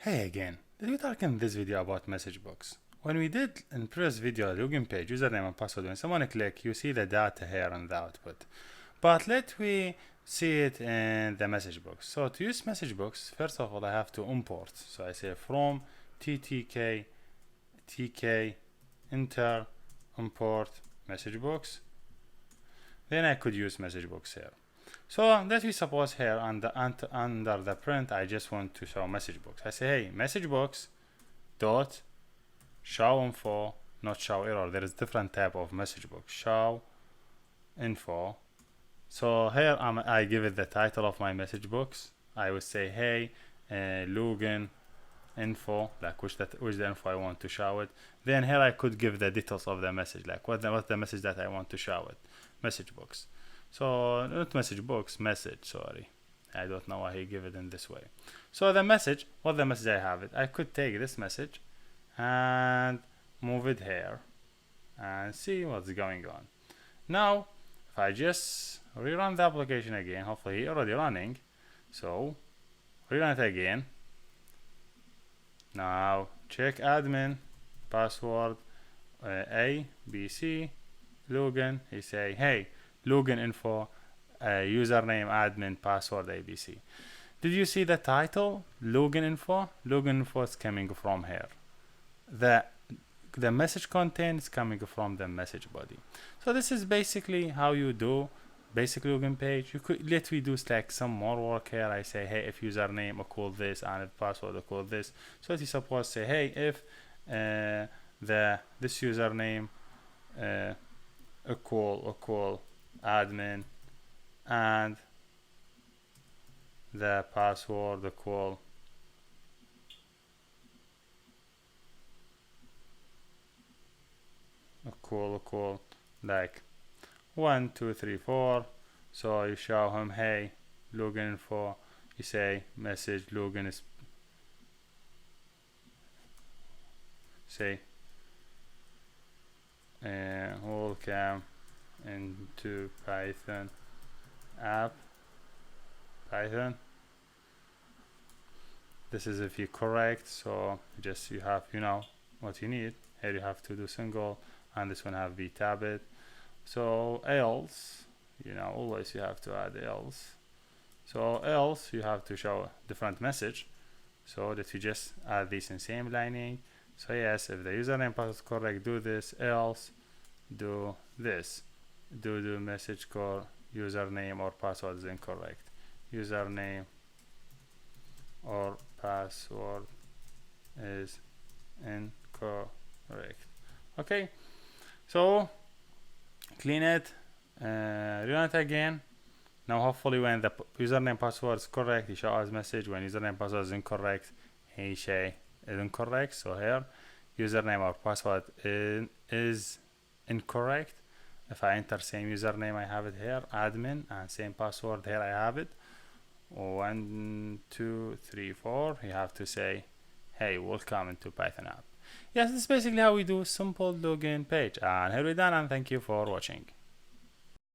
Hey again, did we talk in this video about MessageBox? When we did in previous video login page, username and password, when someone click, you see the data here on the output. But let we see it in the MessageBox. So to use MessageBox, first of all, I have to import. So I say from ttk tk enter import MessageBox. Then I could use MessageBox here. So that we suppose here under the print, I just want to show MessageBox. I say, hey, MessageBox dot show info, not show error. There is different type of MessageBox. Show info. So here I give it the title of my MessageBox. I would say, hey, login info, like which the info I want to show it. Then here I could give the details of the message, like what's the message that I want to show it. MessageBox. So not MessageBox, message, sorry. I don't know why he give it in this way. So the message, what the message I have it, I could take this message and move it here and see what's going on. Now, if I just rerun the application again, hopefully he already running. So rerun it again. Now check admin, password, ABC, login. He say, hey, login info, username, admin, password, ABC. Did you see the title? Login info. Login info is coming from here. The message content is coming from the message body. So this is basically how you do basic login page. You could let me do like some more work here. I say, hey, if username equal this and if password equal this. So you suppose say, hey, if this username equal admin and the password equal like 1 2 3 4. So you show him, hey, login info. You say message login is say welcome into Python app. Python. This is if you correct. So just you have what you need. Here you have to do single, and this one have be tabbed. So else, always you have to add else. So else you have to show a different message, so that you just add this in same lining. So yes, if the username password is correct, do this. Else, do this. Do message call username or password is incorrect. Username or password is incorrect. Okay, so clean it, run it again. Now hopefully when the username password is correct, he show us message. When username password is incorrect, he say is incorrect. So here username or password is incorrect. If I enter same username, I have it here, admin, and same password here, I have it. 1 2 3 4. You have to say, hey, welcome into Python app. Yes, this is basically how we do simple login page. And here we're done, and thank you for watching.